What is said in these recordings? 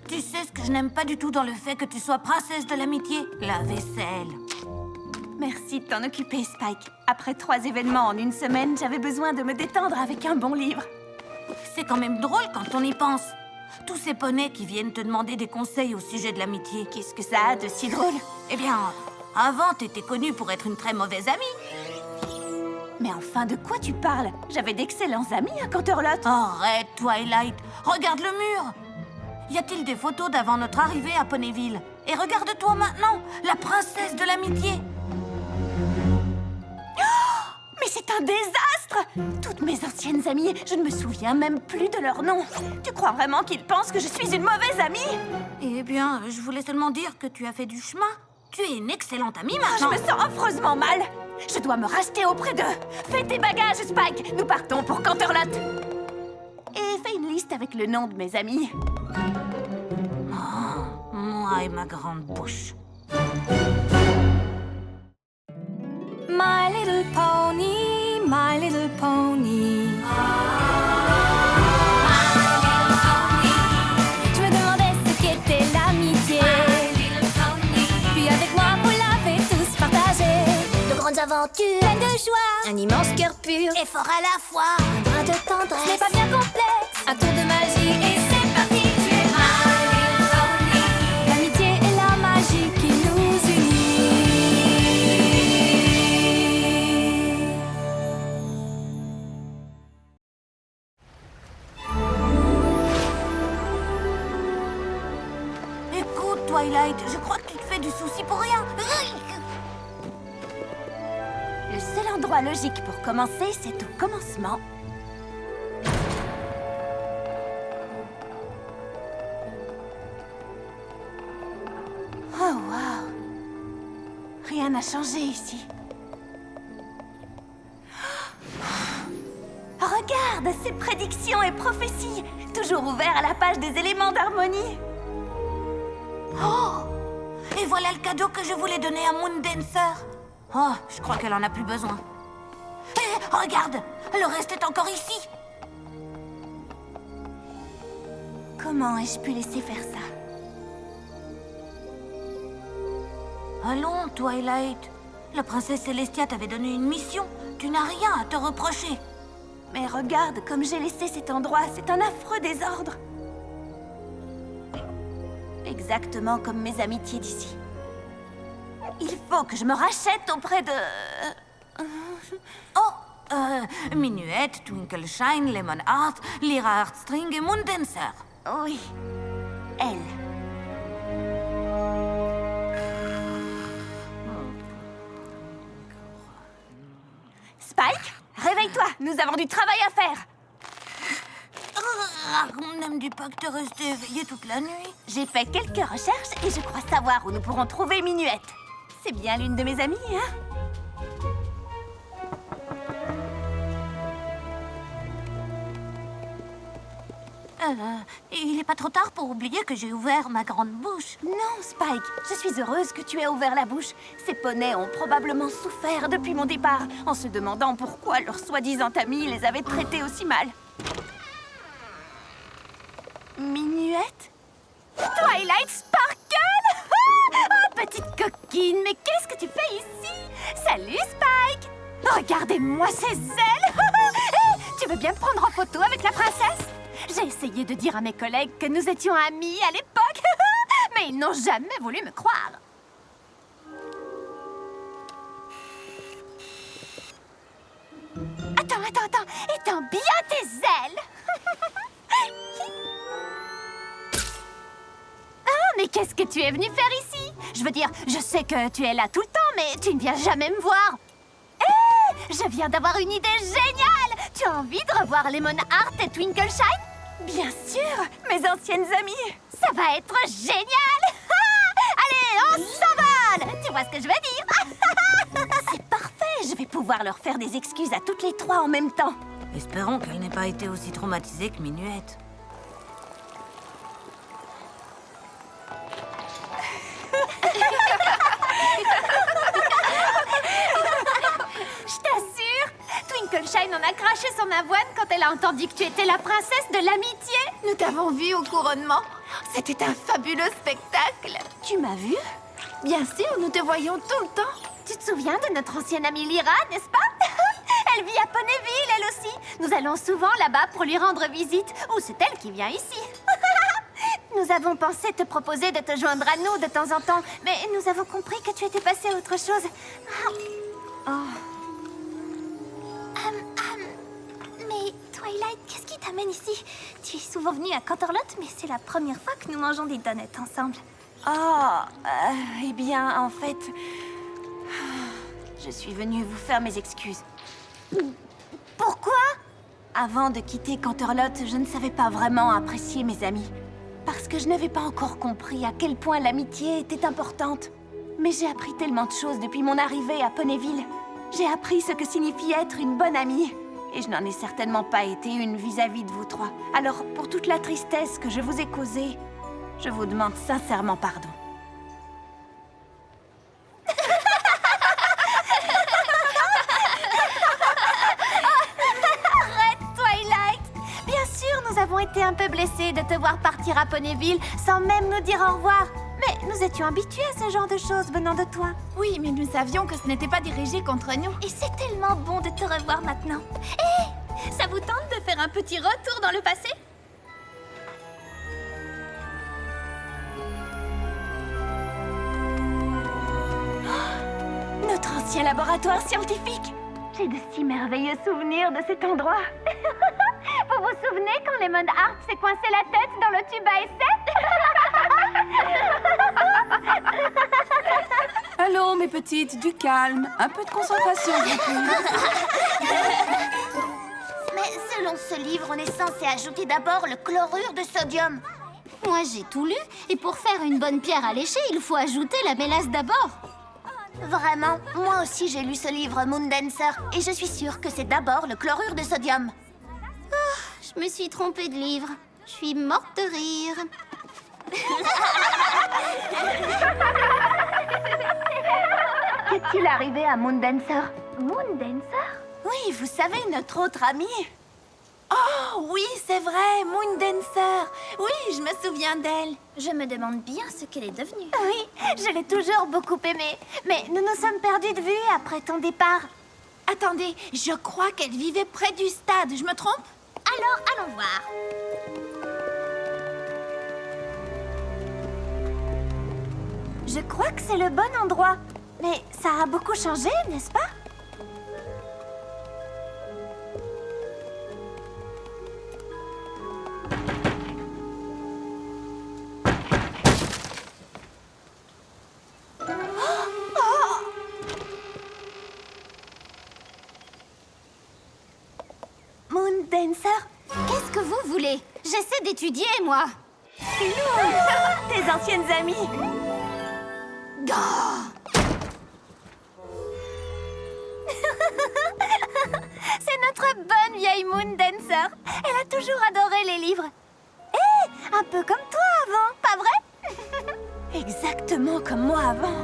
Tu sais ce que je n'aime pas du tout dans le fait que tu sois princesse de l'amitié? La vaisselle. Merci de t'en occuper, Spike. Après 3 événements en une semaine, j'avais besoin de me détendre avec un bon livre. C'est quand même drôle quand on y pense. Tous ces poneys qui viennent te demander des conseils au sujet de l'amitié. Qu'est-ce que ça a de si drôle? Eh bien, avant, t'étais connue pour être une très mauvaise amie. Mais enfin, de quoi tu parles? J'avais d'excellents amis à Canterlot. Arrête, Twilight. Regarde le mur. Y a-t-il des photos d'avant notre arrivée à Ponyville? Et regarde-toi maintenant, la princesse de l'amitié. Mais c'est un désastre! Toutes mes anciennes amies, je ne me souviens même plus de leur nom. Tu crois vraiment qu'ils pensent que je suis une mauvaise amie? Eh bien, je voulais seulement dire que tu as fait du chemin. Tu es une excellente amie Je maintenant. me sens affreusement mal. Je dois me racheter auprès d'eux. Fais tes bagages, Spike. Nous partons pour Canterlot. Et fais une liste avec le nom de mes amis. Moi et ma grande bouche. My little pony, my little pony. Je me demandais ce qu'était l'amitié. Puis avec moi, vous l'avez tous partagé. De grandes aventures, Pleine de joie, un immense cœur pur, Et fort à la fois. un brin de ce tendresse. n'est pas bien complexe. Un tour de magie et c'est parti. Tu es my little pony. L'amitié et la magie qui nous unit. Écoute, Twilight, je crois que tu te fais du souci pour rien. Le seul endroit logique pour commencer, c'est au commencement. Oh, wow! Rien n'a changé ici. Regarde, ces prédictions et prophéties, toujours ouverts à la page des éléments d'harmonie. Oh! Et voilà le cadeau que je voulais donner à Moondancer. Oh, je crois qu'elle en a plus besoin. Hé, regarde! Le reste est encore ici. Comment ai-je pu laisser faire ça? Allons, Twilight. La princesse Célestia t'avait donné une mission. Tu n'as rien à te reprocher. Mais regarde comme j'ai laissé cet endroit, c'est un affreux désordre. Exactement comme mes amitiés d'ici. Il faut que je me rachète auprès de... Oh, Minuette, Twinkle Shine, Lemon Heart, Lyra Heartstring et Moondancer. Oui, elle. Spike, réveille-toi, nous avons du travail à faire. On ne me dit pas que t'es resté éveillé toute la nuit. J'ai fait quelques recherches et je crois savoir où nous pourrons trouver Minuette. C'est bien l'une de mes amies, hein? Il n'est pas trop tard pour oublier que j'ai ouvert ma grande bouche. Non, Spike, je suis heureuse que tu aies ouvert la bouche. Ces poneys ont probablement souffert depuis mon départ, en se demandant pourquoi leur soi-disant ami les avait traités aussi mal. Minuette? Twilight Sparkle? Oh, petite coquine, mais qu'est-ce que tu fais ici? Salut, Spike! Regardez-moi ces ailes! Hey, tu veux bien me prendre en photo avec la princesse? J'ai essayé de dire à mes collègues que nous étions amis à l'époque, mais ils n'ont jamais voulu me croire. Attends, étends bien tes ailes. Ah, mais qu'est-ce que tu es venu faire ici? Je veux dire, je sais que tu es là tout le temps, mais tu ne viens jamais me voir. Hé, je viens d'avoir une idée géniale. Tu as envie de revoir Lemon Heart et Twinkle Shine? Bien sûr, mes anciennes amies. Ça va être génial. Allez, on s'envole. Tu vois ce que je veux dire? C'est parfait, je vais pouvoir leur faire des excuses à toutes les trois en même temps. Espérons qu'elle n'ait pas été aussi traumatisée que Minuette. Je t'assure, Twinkle Shine en a craché son avoine quand elle a entendu que tu étais la princesse de l'amitié. Nous t'avons vu au couronnement. C'était un fabuleux spectacle. Tu m'as vu? Bien sûr, nous te voyons tout le temps. Tu te souviens de notre ancienne amie Lyra, n'est-ce pas? Elle vit à Ponyville, elle aussi. Nous allons souvent là-bas pour lui rendre visite. Ou c'est elle qui vient ici. Nous avons pensé te proposer de te joindre à nous de temps en temps, mais nous avons compris que tu étais passée à autre chose. Mais Twilight, qu'est-ce qui t'amène ici? Tu es souvent venue à Canterlot, mais c'est la première fois que nous mangeons des donuts ensemble. Eh bien, en fait... Je suis venue vous faire mes excuses. Pourquoi? Avant de quitter Canterlot, je ne savais pas vraiment apprécier mes amis. Parce que je n'avais pas encore compris à quel point l'amitié était importante. Mais j'ai appris tellement de choses depuis mon arrivée à Ponyville. J'ai appris ce que signifie être une bonne amie. Et je n'en ai certainement pas été une vis-à-vis de vous trois. Alors, pour toute la tristesse que je vous ai causée, je vous demande sincèrement pardon. Nous avons été un peu blessés de te voir partir à Ponyville sans même nous dire au revoir. Mais nous étions habitués à ce genre de choses venant de toi. Oui, mais nous savions que ce n'était pas dirigé contre nous. Et c'est tellement bon de te revoir maintenant. Hé, ça vous tente de faire un petit retour dans le passé? Notre ancien laboratoire scientifique. J'ai de si merveilleux souvenirs de cet endroit. Vous vous souvenez quand Lemon Hart s'est coincé la tête dans le tube à essai? Allons, mes petites, du calme. Un peu de concentration, je vous prie. Mais selon ce livre, on est censé ajouter d'abord le chlorure de sodium. Moi, j'ai tout lu, et pour faire une bonne pierre à lécher, il faut ajouter la mélasse d'abord. Vraiment, moi aussi j'ai lu ce livre Moondancer, et je suis sûre que c'est d'abord le chlorure de sodium. Je me suis trompée de livre. Je suis morte de rire. Qu'est-il arrivé à Moondancer? Moondancer? Oui, vous savez, notre autre amie. Oh, oui, c'est vrai, Moondancer. Oui, je me souviens d'elle. Je me demande bien ce qu'elle est devenue. Oui, je l'ai toujours beaucoup aimée. Mais nous nous sommes perdus de vue après ton départ. Attendez, je crois qu'elle vivait près du stade, je me trompe? Alors, allons voir. Je crois que c'est le bon endroit. Mais ça a beaucoup changé, n'est-ce pas? Moondancer? Qu'est-ce que vous voulez? J'essaie d'étudier, moi. Tes anciennes amies. C'est notre bonne vieille Moondancer. Elle a toujours adoré les livres. Hé, un peu comme toi avant, pas vrai? Exactement comme moi avant.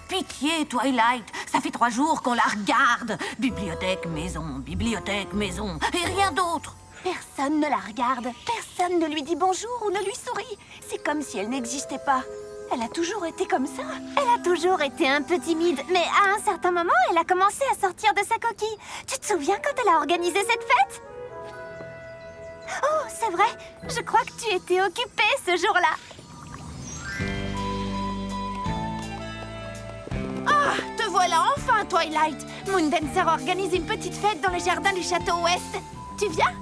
Pitié, Twilight, ça fait 3 jours qu'on la regarde. Bibliothèque, maison, et rien d'autre. Personne ne la regarde, personne ne lui dit bonjour ou ne lui sourit. C'est comme si elle n'existait pas. Elle a toujours été comme ça. Elle a toujours été un peu timide, mais à un certain moment, elle a commencé à sortir de sa coquille. Tu te souviens quand elle a organisé cette fête? Oh, c'est vrai, je crois que tu étais occupée ce jour-là. Ah, te voilà enfin, Twilight. Moondancer organise une petite fête dans le jardin du château ouest. Tu viens?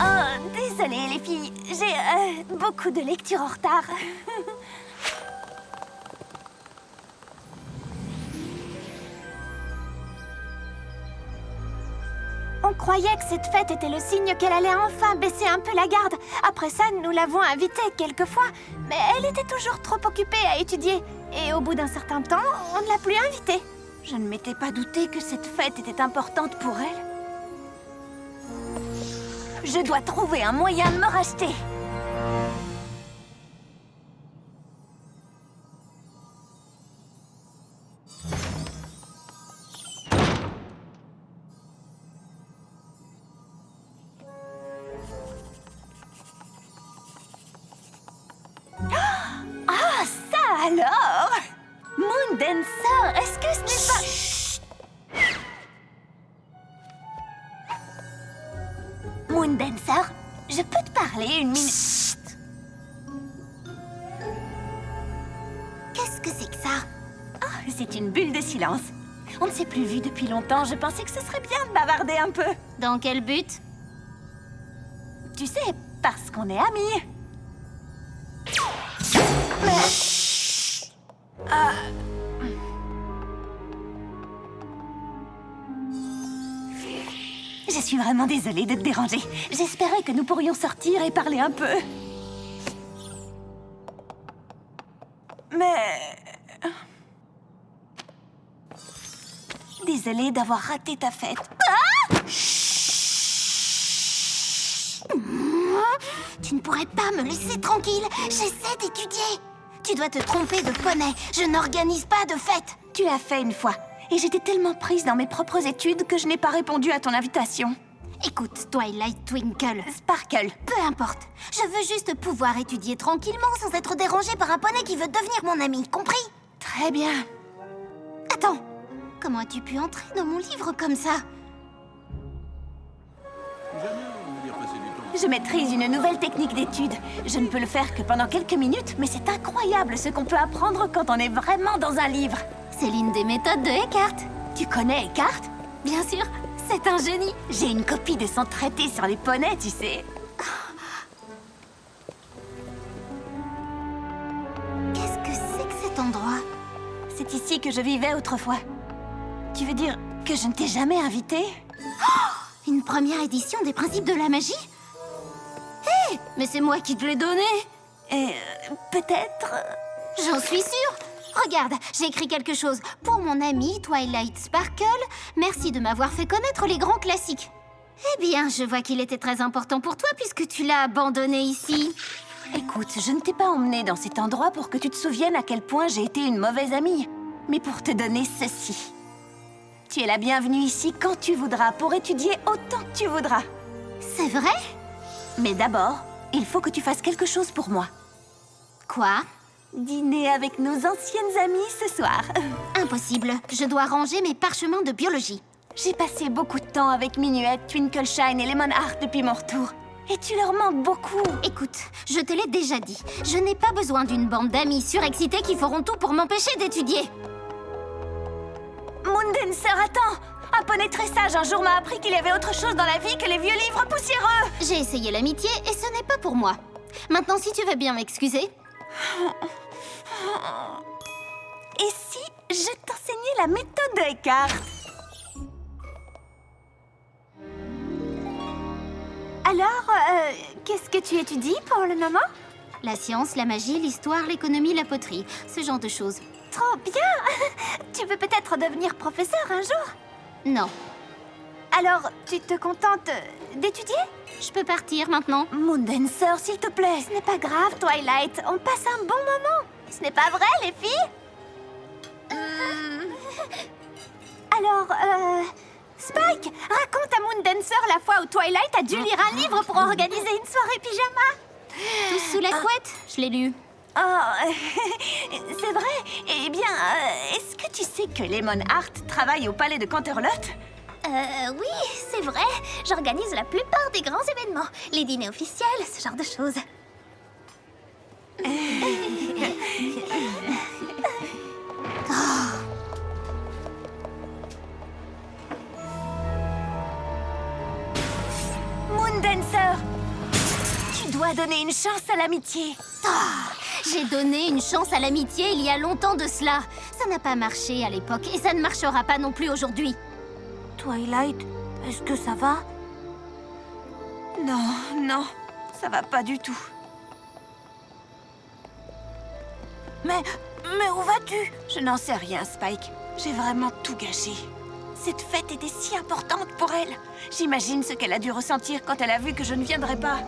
Oh, désolée les filles, j'ai beaucoup de lectures en retard. On croyait que cette fête était le signe qu'elle allait enfin baisser un peu la garde. Après ça, nous l'avons invitée quelques fois, mais elle était toujours trop occupée à étudier. Et au bout d'un certain temps, on ne l'a plus invitée. Je ne m'étais pas douté que cette fête était importante pour elle. Je dois trouver un moyen de me racheter. Moondancer, je peux te parler une minute? Qu'est-ce que c'est que ça? Oh, c'est une bulle de silence. On ne s'est plus vu depuis longtemps, je pensais que ce serait bien de bavarder un peu. Dans quel but? Tu sais, parce qu'on est amis. Je suis vraiment désolée de te déranger. J'espérais que nous pourrions sortir et parler un peu. Mais... Désolée d'avoir raté ta fête. Tu ne pourrais pas me laisser tranquille. J'essaie d'étudier. Tu dois te tromper de poney. Je n'organise pas de fête. Tu l'as fait une fois. Et j'étais tellement prise dans mes propres études que je n'ai pas répondu à ton invitation. Écoute, Twilight Twinkle. Sparkle. Peu importe. Je veux juste pouvoir étudier tranquillement sans être dérangée par un poney qui veut devenir mon ami. Compris? Très bien. Attends. Comment as-tu pu entrer dans mon livre comme ça? Je maîtrise une nouvelle technique d'étude. Je ne peux le faire que pendant quelques minutes, mais c'est incroyable ce qu'on peut apprendre quand on est vraiment dans un livre. C'est l'une des méthodes de Eckhart. Tu connais Eckhart? Bien sûr, c'est un génie. J'ai une copie de son traité sur les poneys, tu sais. Qu'est-ce que c'est que cet endroit? C'est ici que je vivais autrefois. Tu veux dire que je ne t'ai jamais invitée? Une première édition des principes de la magie? Hé, mais c'est moi qui te l'ai donné. Peut-être... J'en suis sûre. Regarde, j'ai écrit quelque chose. Pour mon ami Twilight Sparkle, merci de m'avoir fait connaître les grands classiques. Eh bien, je vois qu'il était très important pour toi puisque tu l'as abandonné ici. Écoute, je ne t'ai pas emmenée dans cet endroit pour que tu te souviennes à quel point j'ai été une mauvaise amie, mais pour te donner ceci. Tu es la bienvenue ici quand tu voudras, pour étudier autant que tu voudras. C'est vrai? Mais d'abord, il faut que tu fasses quelque chose pour moi. Quoi? Dîner avec nos anciennes amies ce soir. Impossible, je dois ranger mes parchemins de biologie. J'ai passé beaucoup de temps avec Minuet, Twinkleshine et Lemonheart depuis mon retour. Et tu leur manques beaucoup. Écoute, je te l'ai déjà dit, je n'ai pas besoin d'une bande d'amis surexcités qui feront tout pour m'empêcher d'étudier. Moondancer, attends! Un poney très sage un jour m'a appris qu'il y avait autre chose dans la vie que les vieux livres poussiéreux. J'ai essayé l'amitié et ce n'est pas pour moi. Maintenant, si tu veux bien m'excuser. Et si je t'enseignais la méthode de Eckhart? Alors, qu'est-ce que tu étudies pour le moment? La science, la magie, l'histoire, l'économie, la poterie, ce genre de choses. Trop bien! Tu veux peut-être devenir professeur un jour? Non. Alors, tu te contentes d'étudier? Je peux partir maintenant. Moondancer, s'il te plaît. Ce n'est pas grave, Twilight. On passe un bon moment. Ce n'est pas vrai, les filles? Alors, Spike, raconte à Moondancer la fois où Twilight a dû lire un livre pour organiser une soirée pyjama. Tous sous la couette, je l'ai lu. Oh, c'est vrai. Eh bien, est-ce que tu sais que Lemonheart travaille au palais de Canterlot? Oui, c'est vrai. J'organise la plupart des grands événements. Les dîners officiels, ce genre de choses. Moondancer, tu dois donner une chance à l'amitié. J'ai donné une chance à l'amitié il y a longtemps de cela. Ça n'a pas marché à l'époque et ça ne marchera pas non plus aujourd'hui. Twilight, est-ce que ça va? Non, non, ça va pas du tout. Mais où vas-tu? Je n'en sais rien, Spike. J'ai vraiment tout gâché. Cette fête était si importante pour elle. J'imagine ce qu'elle a dû ressentir quand elle a vu que je ne viendrais pas.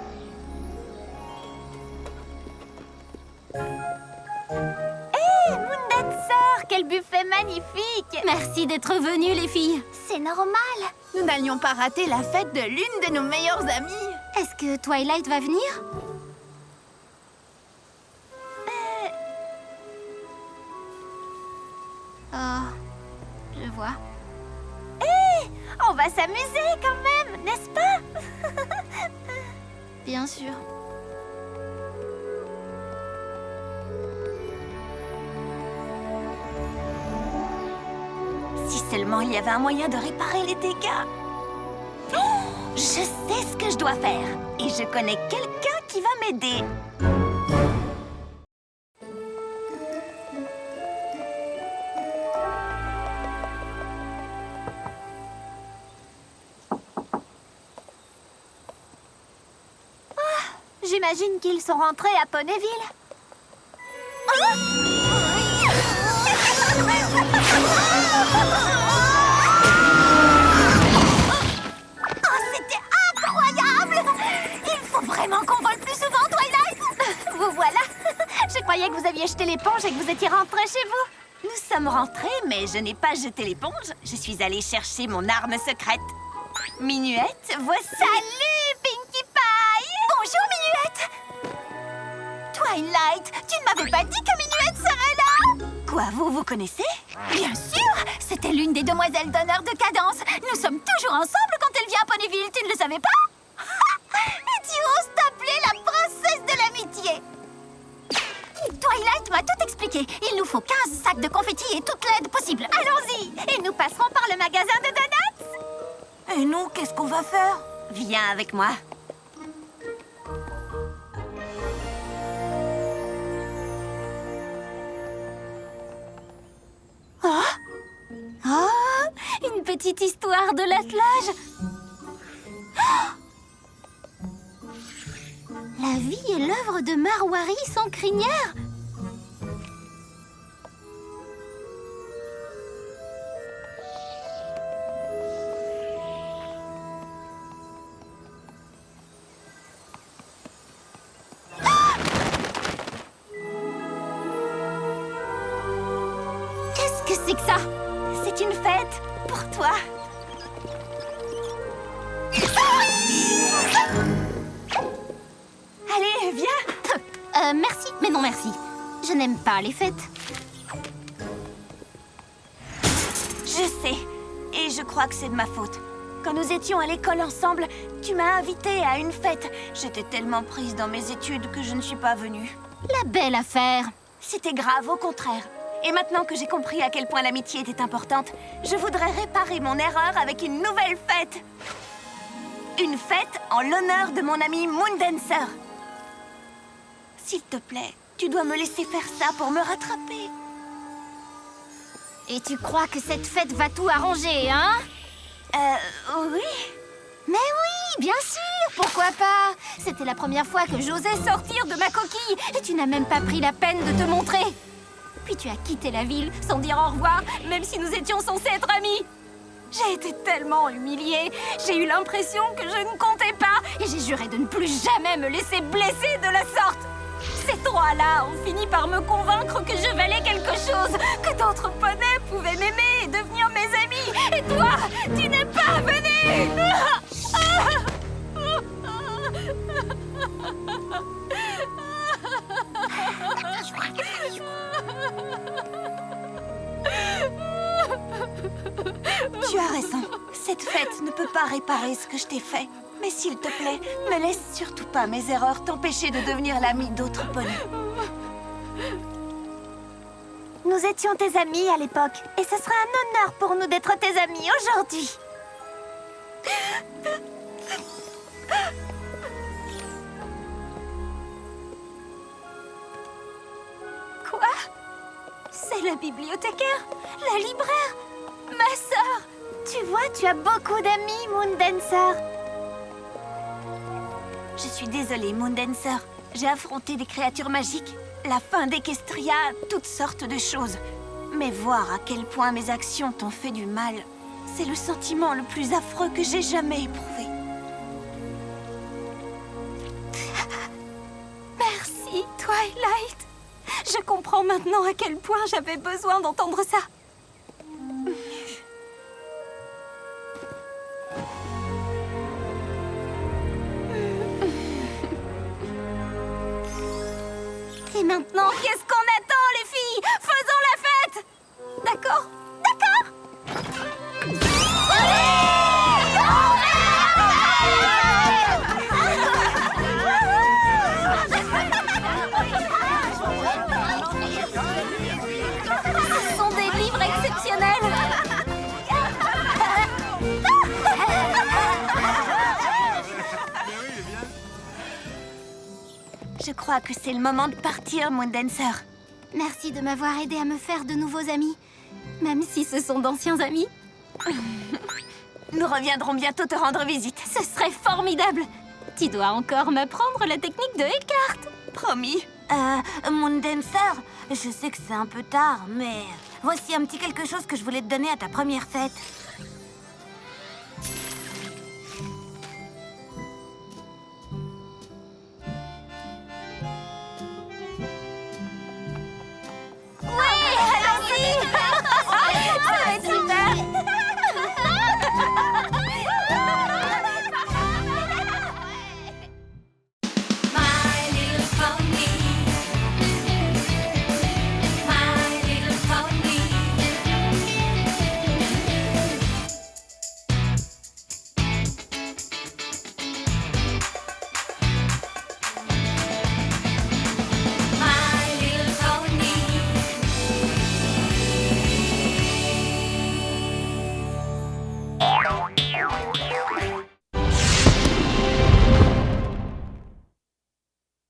Moondancer, quel buffet magnifique! Merci d'être venus, les filles. C'est normal. Nous n'allions pas rater la fête de l'une de nos meilleures amies. Est-ce que Twilight va venir? Oh, je vois. On va s'amuser quand même, n'est-ce pas? Bien sûr. Si seulement il y avait un moyen de réparer les dégâts. Oh, je sais ce que je dois faire. Et je connais quelqu'un qui va m'aider. J'imagine qu'ils sont rentrés à Ponyville. C'était incroyable! Il faut vraiment qu'on vole plus souvent, Twilight! Vous voilà. Je croyais que vous aviez jeté l'éponge et que vous étiez rentrés chez vous. Nous sommes rentrés, mais je n'ai pas jeté l'éponge. Je suis allée chercher mon arme secrète. Minuette, voici... Salut, Pinkie Pie! Bonjour, Minuette! Twilight, tu ne m'avais pas dit que Minuette serait là! Quoi, vous connaissez? Bien sûr! C'était l'une des demoiselles d'honneur de Cadence. Nous sommes toujours ensemble quand elle vient à Ponyville, tu ne le savais pas? Et tu oses t'appeler la princesse de l'amitié! Twilight m'a tout expliqué. Il nous faut 15 sacs de confettis et toute l'aide possible. Allons-y! Et nous passerons par le magasin de donuts. Et nous, qu'est-ce qu'on va faire? Viens avec moi. Une petite histoire de l'attelage. La vie et l'œuvre de Marwari sans crinière. Qu'est-ce que c'est que ça? C'est une fête pour toi. Allez, viens. Merci, mais non merci. Je n'aime pas les fêtes. Je sais. Et je crois que c'est de ma faute. Quand nous étions à l'école ensemble, tu m'as invitée à une fête. J'étais tellement prise dans mes études que je ne suis pas venue. La belle affaire. C'était grave, au contraire. Et maintenant que j'ai compris à quel point l'amitié était importante, je voudrais réparer mon erreur avec une nouvelle fête. Une fête en l'honneur de mon ami Moondancer. S'il te plaît, tu dois me laisser faire ça pour me rattraper. Et tu crois que cette fête va tout arranger, hein? Oui. Mais oui, bien sûr, pourquoi pas? C'était la première fois que j'osais sortir de ma coquille et tu n'as même pas pris la peine de te montrer. Puis tu as quitté la ville sans dire au revoir, même si nous étions censés être amis. J'ai été tellement humiliée, j'ai eu l'impression que je ne comptais pas et j'ai juré de ne plus jamais me laisser blesser de la sorte. Ces trois-là ont fini par me convaincre que je valais quelque chose, que d'autres poneys pouvaient m'aimer et devenir mes amis. Et toi, tu n'es pas venu. Tu as raison. Cette fête ne peut pas réparer ce que je t'ai fait. Mais s'il te plaît, ne laisse surtout pas mes erreurs t'empêcher de devenir l'ami d'autres poneys. Nous étions tes amis à l'époque, et ce serait un honneur pour nous d'être tes amis aujourd'hui. Quoi? C'est la bibliothécaire, la libraire, ma sœur. Tu vois, tu as beaucoup d'amis, Moondancer. Je suis désolée, Moondancer. J'ai affronté des créatures magiques, la fin d'Equestria, toutes sortes de choses. Mais voir à quel point mes actions t'ont fait du mal, c'est le sentiment le plus affreux que j'ai jamais éprouvé. Merci, Twilight. Je comprends maintenant à quel point j'avais besoin d'entendre ça. Et maintenant, qu'est-ce qu'on attend, les filles? Faisons la fête! D'accord? D'accord? Je crois que c'est le moment de partir, Moondancer. Merci de m'avoir aidé à me faire de nouveaux amis, même si ce sont d'anciens amis. Nous reviendrons bientôt te rendre visite. Ce serait formidable. Tu dois encore m'apprendre la technique de Eckhart. Promis. Moondancer, je sais que c'est un peu tard, mais voici un petit quelque chose que je voulais te donner à ta première fête.